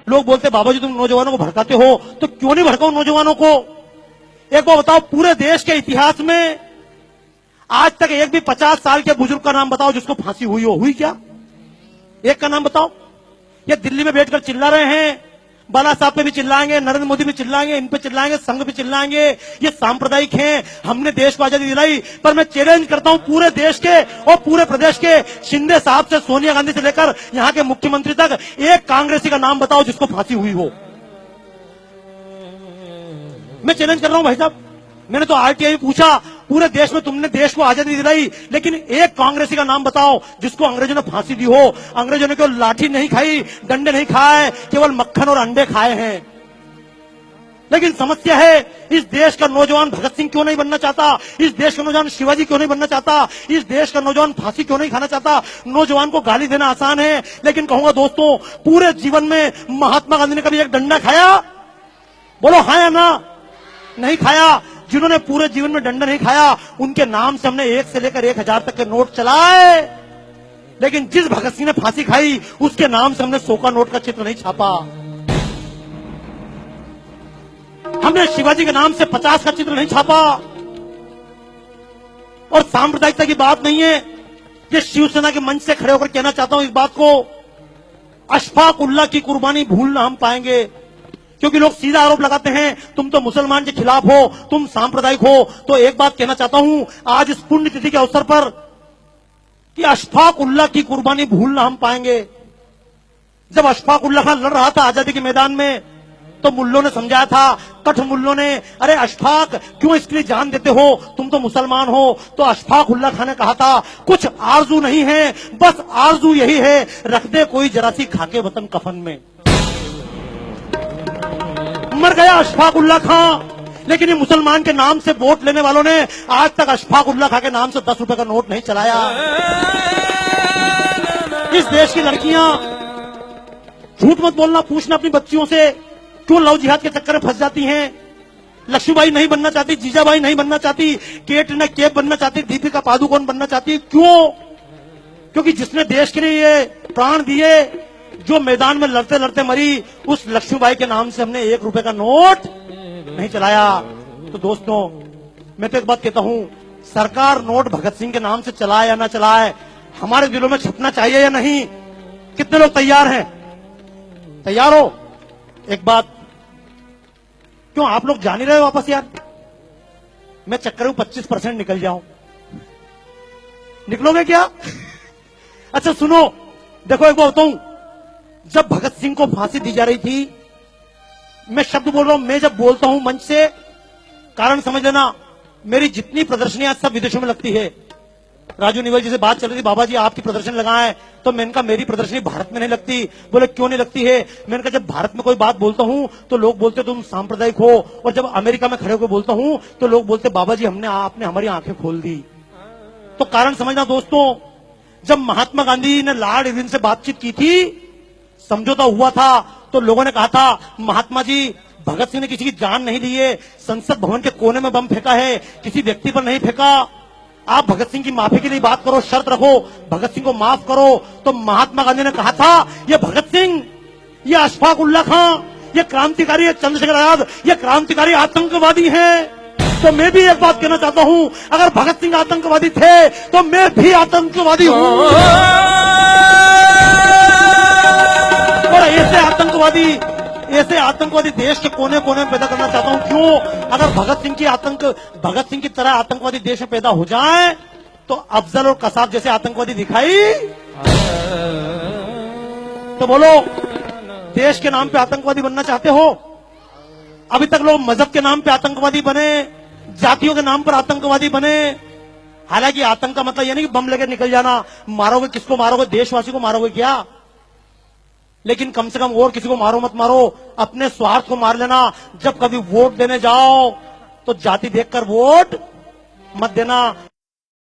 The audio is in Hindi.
लोग बोलते बाबा जी तुम नौजवानों को भड़काते हो, तो क्यों नहीं भड़काओ नौजवानों को। एक बार बताओ, पूरे देश के इतिहास में आज तक एक भी 50 साल के बुजुर्ग का नाम बताओ जिसको फांसी हुई हो? हुई क्या? एक का नाम बताओ। ये दिल्ली में बैठकर चिल्ला रहे हैं, बाला साहब पे भी चिल्लाएंगे, नरेंद्र मोदी भी चिल्लाएंगे, इन पे चिल्लाएंगे, संघ पे चिल्लाएंगे, ये सांप्रदायिक हैं, हमने देश को आजादी दिलाई। पर मैं चैलेंज करता हूं पूरे देश के और पूरे प्रदेश के, शिंदे साहब से सोनिया गांधी से लेकर यहां के मुख्यमंत्री तक, एक कांग्रेसी का नाम बताओ जिसको फांसी हुई हो। मैं चैलेंज कर रहा हूं भाई साहब। मैंने तो आरटीआई पूछा, पूरे देश में तुमने देश को आजादी दिलाई, लेकिन एक कांग्रेसी का नाम बताओ जिसको अंग्रेजों ने फांसी दी हो। अंग्रेजों ने केवल लाठी नहीं खाई, डंडे नहीं खाए, केवल मक्खन और अंडे खाए हैं। लेकिन समस्या है, इस देश का नौजवान भगत सिंह क्यों नहीं बनना चाहता? इस देश का नौजवान शिवाजी क्यों नहीं बनना चाहता? इस देश का नौजवान फांसी क्यों नहीं खाना चाहता? नौजवान को गाली देना आसान है, लेकिन कहूंगा दोस्तों, पूरे जीवन में महात्मा गांधी ने कभी एक डंडा खाया? बोलो हाँ या ना? नहीं खाया। जिन्होंने पूरे जीवन में डंडा नहीं खाया, उनके नाम से हमने 1 से लेकर 1000 तक के नोट चलाए। लेकिन जिस भगत सिंह ने फांसी खाई, उसके नाम से हमने 100 का नोट का चित्र नहीं छापा। हमने शिवाजी के नाम से 50 का चित्र नहीं छापा। और सांप्रदायिकता की बात नहीं है, ये शिवसेना के मंच से खड़े होकर कहना चाहता हूं इस बात को, अशफाक उल्लाह की कुर्बानी भूल ना हम पाएंगे। क्योंकि लोग सीधा आरोप लगाते हैं, तुम तो मुसलमान के खिलाफ हो, तुम सांप्रदायिक हो। तो एक बात कहना चाहता हूं आज इस पुण्यतिथि के अवसर पर, कि अशफाक उल्लाह की कुर्बानी भूल ना हम पाएंगे। जब अशफाक उल्लाह खान लड़ रहा था आजादी के मैदान में, तो मुल्लों ने समझाया था, कठ मुल्लों ने, अरे अशफाक क्यों इसके लिए जान देते हो, तुम तो मुसलमान हो। तो अशफाक उल्लाह खान ने कहा था, कुछ आरजू नहीं है, बस आरजू यही है, रख दे कोई जरा सी खाके वतन कफन में। मर गया अशफाक उल्लाह खां। लेकिन ये मुसलमान के नाम से वोट लेने वालों ने आज तक अशफाक उल्लाह खां के नाम से 10 रुपए का नोट नहीं चलाया। इस देश की लड़कियां, झूठ मत बोलना, पूछना अपनी बच्चियों से, क्यों लव जिहाद के चक्कर में फंस जाती हैं। लक्ष्मीबाई नहीं बनना चाहती, जीजाबाई नहीं बनना चाहती, कैटरीना कैफ बनना चाहती, दीपिका पादुकोण बनना चाहती। क्यों? क्योंकि जिसने देश के लिए ये प्राण दिए, जो मैदान में लड़ते लड़ते मरी, उस लक्ष्मीबाई के नाम से हमने 1 रुपए का नोट नहीं चलाया। तो दोस्तों, मैं तो एक बात कहता हूं, सरकार नोट भगत सिंह के नाम से चलाए या ना चलाए, हमारे दिलों में छपना चाहिए या नहीं? कितने लोग तैयार हैं? तैयार हो? एक बात, क्यों आप लोग जा नहीं रहे वापस यार? मैं चक्कर में 25% निकल जाऊं, निकलोगे क्या? अच्छा सुनो, देखो एक बात बताऊं, जब भगत सिंह को फांसी दी जा रही थी, मैं शब्द बोल रहा हूं, मैं जब बोलता हूं मंच से, कारण समझ लेना, मेरी जितनी प्रदर्शनियां सब विदेशों में लगती है। राजू निवल जी से बात चल रही थी, बाबा जी आपकी प्रदर्शन लगाएं, तो मैंने कहा मेरी प्रदर्शनी भारत में नहीं लगती। बोले क्यों नहीं लगती है? मैंने कहा जब भारत में कोई बात बोलता हूं तो लोग बोलते तुम सांप्रदायिक हो, और जब अमेरिका में खड़े होकर बोलता हूं तो लोग बोलते बाबा जी आपने हमारी आंखें खोल दी। तो कारण समझना दोस्तों, जब महात्मा गांधी ने लॉर्ड इरविन से बातचीत की थी, समझौता हुआ था, तो लोगों ने कहा था महात्मा जी, भगत सिंह ने किसी की जान नहीं ली है, संसद भवन के कोने में बम फेंका है, किसी व्यक्ति पर नहीं फेंका। आप भगत सिंह की माफी के लिए बात करो, शर्त रखो, भगत सिंह को माफ करो। तो महात्मा गांधी ने कहा था, ये भगत सिंह, ये अशफाक उल्लाह खां, ये क्रांतिकारी, चंद्रशेखर आजाद, ये क्रांतिकारी आतंकवादी हैं। तो मैं भी एक बात कहना चाहता हूं, अगर भगत सिंह आतंकवादी थे तो मैं भी आतंकवादी हूं। और ऐसे आतंकवादी देश के कोने कोने में पैदा करना चाहता हूं। क्यों? अगर भगत सिंह की तरह आतंकवादी देश में पैदा हो जाए, तो अफजल और कसाब जैसे आतंकवादी दिखाई, तो बोलो देश के नाम पे आतंकवादी बनना चाहते हो? अभी तक लोग मजहब के नाम पे आतंकवादी बने, जातियों के नाम पर आतंकवादी बने। हालांकि आतंक का मतलब यह नहीं कि बम लेकर निकल जाना, मारोगे किसको मारोगे? देशवासी को मारोगे क्या? लेकिन कम से कम और किसी को मारो मत मारो, अपने स्वार्थ को मार लेना। जब कभी वोट देने जाओ तो जाति देखकर वोट मत देना।